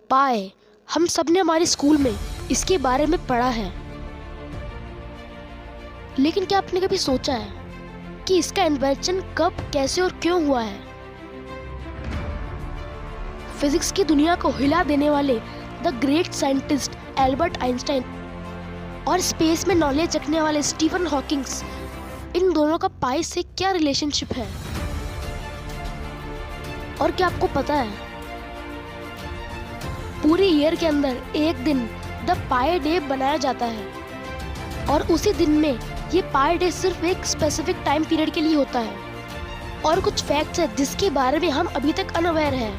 पाए, हम सब ने हमारे स्कूल में इसके बारे में पढ़ा है, लेकिन क्या आपने कभी सोचा है कि इसका इन्वेंशन कब, कैसे और क्यों हुआ है? फिजिक्स की दुनिया को हिला देने वाले the great scientist Albert Einstein और स्पेस में नॉलेज रखने वाले स्टीफन हॉकिंग्स, इन दोनों का पाई से क्या रिलेशनशिप है? और क्या आपको पता है, पूरे ईयर के अंदर एक दिन द पाई डे बनाया जाता है और उसी दिन में ये पाई डे सिर्फ एक स्पेसिफिक टाइम पीरियड के लिए होता है। और कुछ फैक्ट्स हैं जिसके बारे में हम अभी तक अनअवेयर हैं।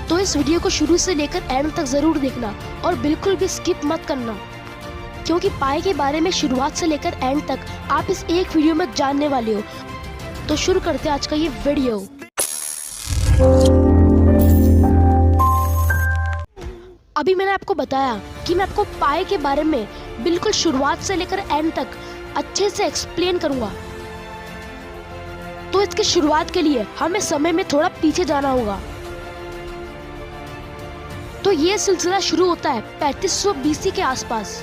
तो इस वीडियो को शुरू से लेकर एंड तक जरूर देखना और बिल्कुल भी स्किप मत करना, क्योंकि पाई के बारे में शुरुआत से लेकर एंड तक आप इस एक वीडियो में जानने वाले हो। तो शुरू करते हैं आज का ये वीडियो। अभी मैंने आपको बताया कि मैं आपको पाई के बारे में बिल्कुल शुरुआत से लेकर एंड तक अच्छे से एक्सप्लेन करूंगा। तो इसकी शुरुआत के लिए हमें समय में थोड़ा पीछे जाना होगा। तो ये सिलसिला शुरू होता है 3500 BC के आसपास।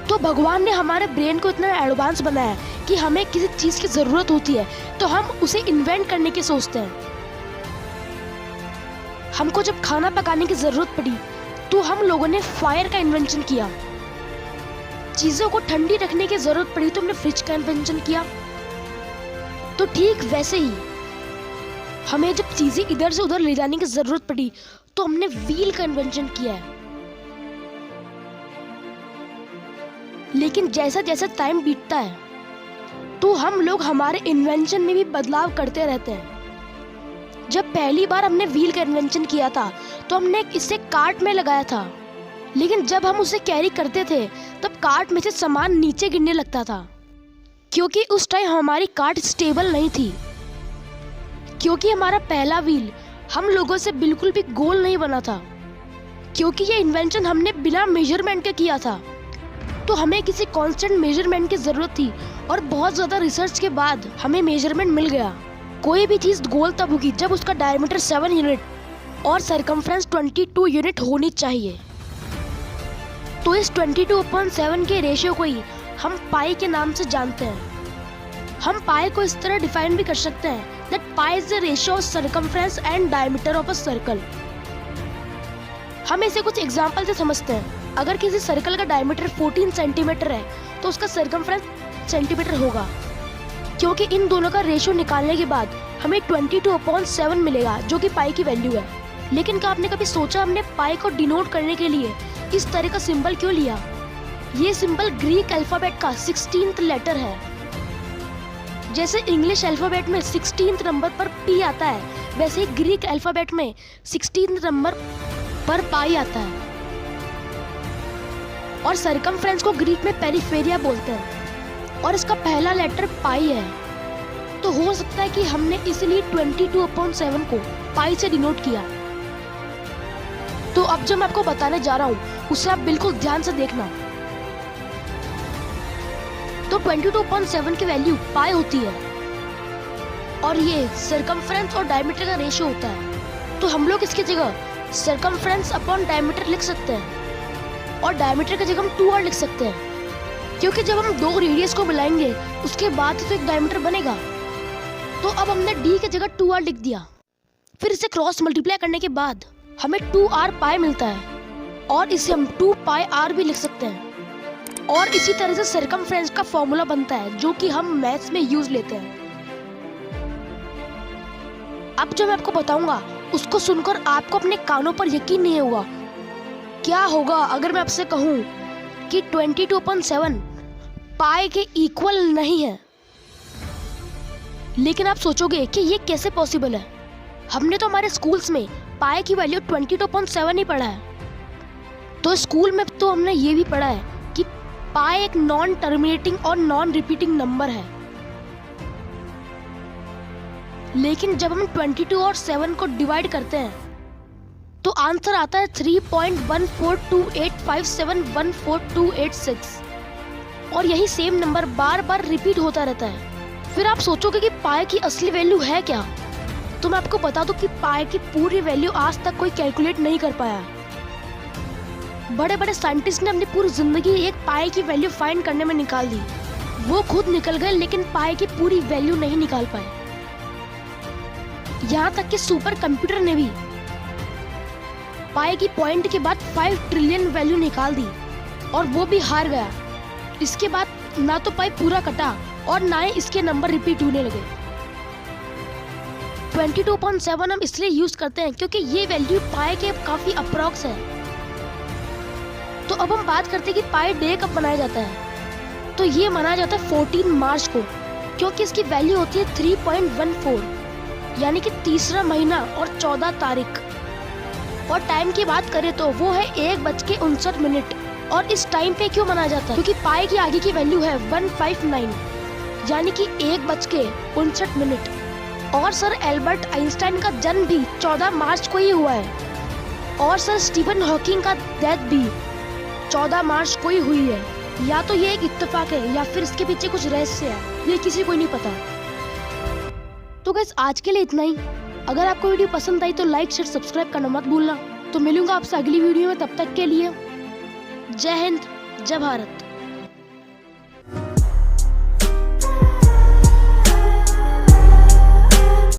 तो भगवान ने हमारे ब्रेन को इतना एडवांस बनाया कि हमें किसी चीज की जरूरत होती है तो हम उसे इन्वेंट करने की सोचते हैं। हमको जब खाना पकाने की जरूरत पड़ी तो हम लोगों ने फायर का इन्वेंशन किया। चीजों को ठंडी रखने की जरूरत पड़ी तो हमने फ्रिज का इन्वेंशन किया। तो ठीक वैसे ही हमें जब चीजें इधर से उधर ले जाने की जरूरत पड़ी तो हमने व्हील का इन्वेंशन किया है। लेकिन जैसा जैसा टाइम बीतता है तो हम लोग हमारे इन्वेंशन में भी बदलाव करते रहते हैं। जब पहली बार हमने व्हील का इन्वेंशन किया था तो हमने इसे कार्ट में लगाया था, लेकिन जब हम उसे कैरी करते थे तब कार्ट में से सामान नीचे गिरने लगता था, क्योंकि उस टाइम हमारी कार्ट स्टेबल नहीं थी। क्योंकि हमारा पहला व्हील हम लोगों से बिल्कुल भी गोल नहीं बना था, क्योंकि ये इन्वेंशन हमने बिना मेजरमेंट के किया था। तो हमें किसी कांस्टेंट मेजरमेंट की जरूरत थी और बहुत ज्यादा रिसर्च के बाद हमें मेजरमेंट मिल गया। कोई भी चीज गोल तब होगी जब उसका डायमीटर 7 यूनिट और सरकमफ्रेंस 22 यूनिट होनी चाहिए। तो इस 22/7 के रेशियो को ही हम पाई के नाम से जानते हैं। हम पाई को इस तरह डिफाइन भी कर सकते हैं that pi is the ratio of circumference and diameter of a circle। हम इसे कुछ एग्जांपल से समझते हैं। अगर किसी सर्कल का डायमीटर 14 सेंटीमीटर है तो उसका सरकमफ्रेंस सेंटीमीटर होगा, क्योंकि इन दोनों का रेशियो निकालने के बाद हमें 22/7 मिलेगा, जो कि पाई की वैल्यू है। लेकिन क्या आपने कभी सोचा हमने पाई को डिनोट करने के लिए इस तरह का सिंबल क्यों लिया? ये सिंबल ग्रीक अल्फाबेट का 16th लेटर है। जैसे इंग्लिश अल्फाबेट में 16th नंबर पर पी आता है, वैसे ही ग्रीक अल्फाबेट में 16th नंबर पर पाई आता है। और सरकमफ्रेंस को ग्रीक में पेरिफेरिया बोलते हैं और इसका पहला लेटर पाई है। तो हो सकता है कि हमने इसलिए 22/7 को पाई से डिनोट किया। तो अब जो मैं आपको बताने जा रहा हूँ उसे आप बिल्कुल ध्यान से देखना। तो 22/7 की वैल्यू पाई होती है और ये सरकमफ्रेंस और डायमीटर का रेशियो होता है। तो हम लोग इसकी जगह सरकमफ्रेंस अपॉन डायमीटर लिख सकते हैं और डायमीटर की जगह हम 2r लिख सकते हैं, क्योंकि जब हम दो रेडियस को मिलाएंगे उसके बाद तो एक डायमीटर बनेगा। तो अब हमने d की जगह 2r लिख दिया। फिर इसे क्रॉस मल्टीप्लाई करने के बाद हमें 2r पाई मिलता है और इसे हम 2πr भी लिख सकते हैं। और इसी तरह से सरकमफ्रेंस का फॉर्मूला बनता है जो कि हम मैथ्स में यूज लेते हैं। अब जो मैं आपको बताऊंगा उसको सुनकर आपको अपने कानों पर यकीन नहीं होगा। क्या होगा अगर मैं आपसे कहूं कि 22/7 पाई के इक्वल नहीं है? लेकिन आप सोचोगे कि ये कैसे पॉसिबल है? हमने तो हमारे स्कूल्स में पाई की वैल्यू 22/7 ही पढ़ा है। तो स्कूल में तो हमने ये भी पढ़ा है कि पाई एक नॉन टर्मिनेटिंग और नॉन रिपीटिंग नंबर है। लेकिन जब हम 22 और 7 को डिवाइड करते हैं तो आंसर आता है 3.1428571426 और यही सेम नंबर बार बार रिपीट होता रहता है। फिर आप सोचोगे कि पाई की असली वैल्यू है क्या? तो मैं आपको बता दूं कि पाई की पूरी वैल्यू आज तक कोई कैलकुलेट नहीं कर पाया। बड़े बड़े साइंटिस्ट ने अपनी पूरी जिंदगी एक पाई की वैल्यू फाइंड करने में निकाल दी। वो खुद निकल गए लेकिन पाई की पूरी वैल्यू नहीं निकाल पाए। यहाँ तक कि सुपर कंप्यूटर ने भी पाई की पॉइंट के बाद 5 ट्रिलियन वैल्यू निकाल दी और वो भी हार गया। इसके बाद ना तो पाई पूरा कटा और ना ही इसके नंबर रिपीट होने लगे। 22.7 हम इसलिए यूज करते हैं क्योंकि ये वैल्यू पाई के काफी अप्रॉक्स है। तो अब हम बात करते हैं कि पाई डे कब मनाया जाता है। तो ये मनाया जाता है 14 मार्च को, क्योंकि इसकी वैल्यू होती है 3.14, यानी कि तीसरा महीना और 14 तारीख। और टाइम की बात करें तो वो है 1:59। और इस टाइम पे क्यों मनाया जाता है? क्योंकि पाई की आगे की वैल्यू है 159, यानी कि 1:59। और सर एल्बर्ट आइंस्टाइन का जन्म भी 14 मार्च को ही हुआ है। और सर स्टीफन हॉकिंग का डेथ भी 14 मार्च को ही हुई है। या तो ये एक इत्तेफाक है या फिर इसके पीछे कुछ रहस्य है, ये किसी को नहीं पता। तो गाइस आज के लिए इतना ही। अगर आपको वीडियो पसंद आई तो लाइक शेयर सब्सक्राइब करना मत भूलना। तो मिलूंगा आपसे अगली वीडियो में, तब तक के लिए जय हिंद, जय भारत।